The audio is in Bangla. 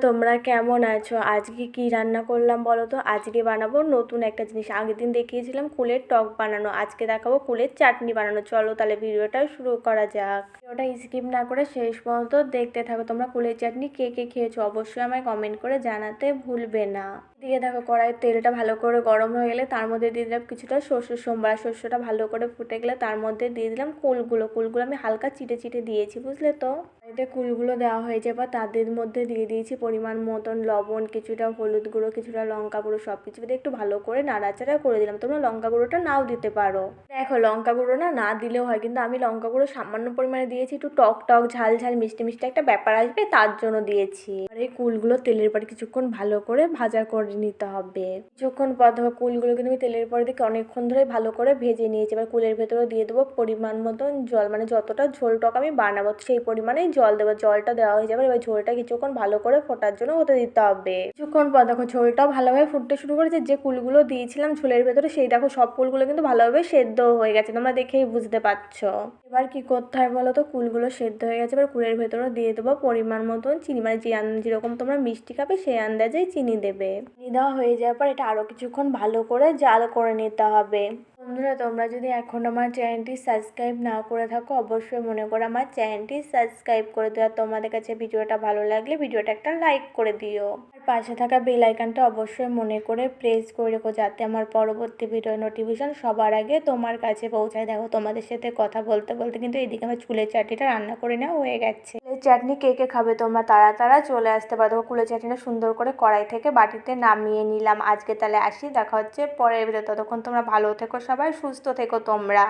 তোমরা কেমন আছো? আজকে কি রান্না করলাম বলো তো? আজকে বানাবো নতুন একটা জিনিস। আগের দিন দেখিয়েছিলাম কুলের টক বানানো, আজকে দেখাবো কুলের চাটনি বানানো। চলো তাহলে ভিডিওটা শুরু করা যাক। ভিডিওটা স্কিপ না করে শেষ পর্যন্ত দেখতে থাকো। তোমরা কুলের চাটনি কে কে খেয়েছো অবশ্যই আমায় কমেন্ট করে জানাতে ভুলবে না। দিয়ে দেখো কড়াইয়ের তেলটা ভালো করে গরম হয়ে গেলে তার মধ্যে দিয়ে দিলাম কিছুটা সর্ষের সম্বরা। শস্যটা ভালো করে ফুটে গেলে তার মধ্যে দিয়ে দিলাম কুলগুলো আমি হালকা চিটে চিটে দিয়েছি, বুঝলে তো? এতে কুলগুলো দেওয়া হয়ে যাবে, তাদের মধ্যে দিয়ে দিয়েছি পরিমাণ মতন লবণ, কিছুটা হলুদ গুঁড়ো, কিছুটা লঙ্কা গুঁড়ো, সব কিছু দিয়ে একটু ভালো করে নাড়াচাড়া করে দিলাম। তোমরা লঙ্কা গুঁড়োটা নাও দিতে পারো। দেখো লঙ্কা গুঁড়ো না দিলেও হয়, কিন্তু আমি লঙ্কা গুঁড়ো সামান্য পরিমাণে দিয়েছি, একটু টক টক ঝাল ঝাল মিষ্টি মিষ্টি একটা ব্যাপার আসবে তার জন্য দিয়েছি। আর এই কুলগুলো তেলের পরে কিছুক্ষণ ভালো করে ভাজা করে নিতে হবে। কিছুক্ষণ পর দেখো কুলগুলো কিন্তু আমি তেলের পরে দেখে অনেকক্ষণ ধরে ভালো করে ভেজে নিয়েছি। এবার কুলের ভেতরে দিয়ে দেবো পরিমাণ মতন জল, মানে যতটা ঝোল টক আমি বানাবো সেই পরিমাণেই জল দেবো। জলটা দেওয়া হয়ে যাবে, এবার ঝোলটা কিছুক্ষণ ভালো করে ফোটার জন্য হতে দিতে হবে। কিছুক্ষণ পর দেখো ঝোলটাও ভালোভাবে ফুটতে শুরু করেছে। যে কুলগুলো দিয়েছিলাম ঝোলের ভেতরে সেই দেখো সব কুলগুলো কিন্তু ভালোভাবে সেদ্ধ হয়ে গেছে, তোমরা দেখেই বুঝতে পারছো। এবার কি করতে হয় বলো তো? কুলগুলো সেদ্ধ হয়ে গেছে, এবার কুলের ভেতরে দিয়ে দেবো পরিমাণ মতন চিনি, মানে যেরকম তোমরা মিষ্টি খাবে সেই আন্দাজেই চিনি দেবে। চিনি দেওয়া হয়ে যাওয়ার পর এটা আরও কিছুক্ষণ ভালো করে জাল করে নিতে হবে। বন্ধুরা তোমরা যদি এখন আমার চ্যানেলটি সাবস্ক্রাইব না করে থাকো অবশ্যই মনে করে আমার চ্যানেলটি সাবস্ক্রাইব করে দিও। আর তোমাদের কাছে ভিডিওটা ভালো লাগলে ভিডিওটা একটা লাইক করে দিও। আর পাশে থাকা বেল আইকনটা অবশ্যই মনে করে প্রেস করে রেখো, যাতে আমার পরবর্তী ভিডিও নোটিফিকেশন সবার আগে তোমার কাছে পৌঁছায়। দেখো তোমাদের সাথে কথা বলতে বলতে কিন্তু এইদিকে আমার চুলের চাটনিটা রান্না করে নেওয়া হয়ে গেছে। চুলের চাটনি কে কে খাবে তোমরা তারা তারা চলে আসতে পারো। দেখো কুলের চাটনিটা সুন্দর করে কড়াই থেকে বাটিতে নামিয়ে নিলাম। আজকে তাহলে আসি, দেখা হচ্ছে পরের ভিডিও। ততক্ষণ তোমরা ভালো থেকো, সবাই সুস্থ থেকো তোমরা।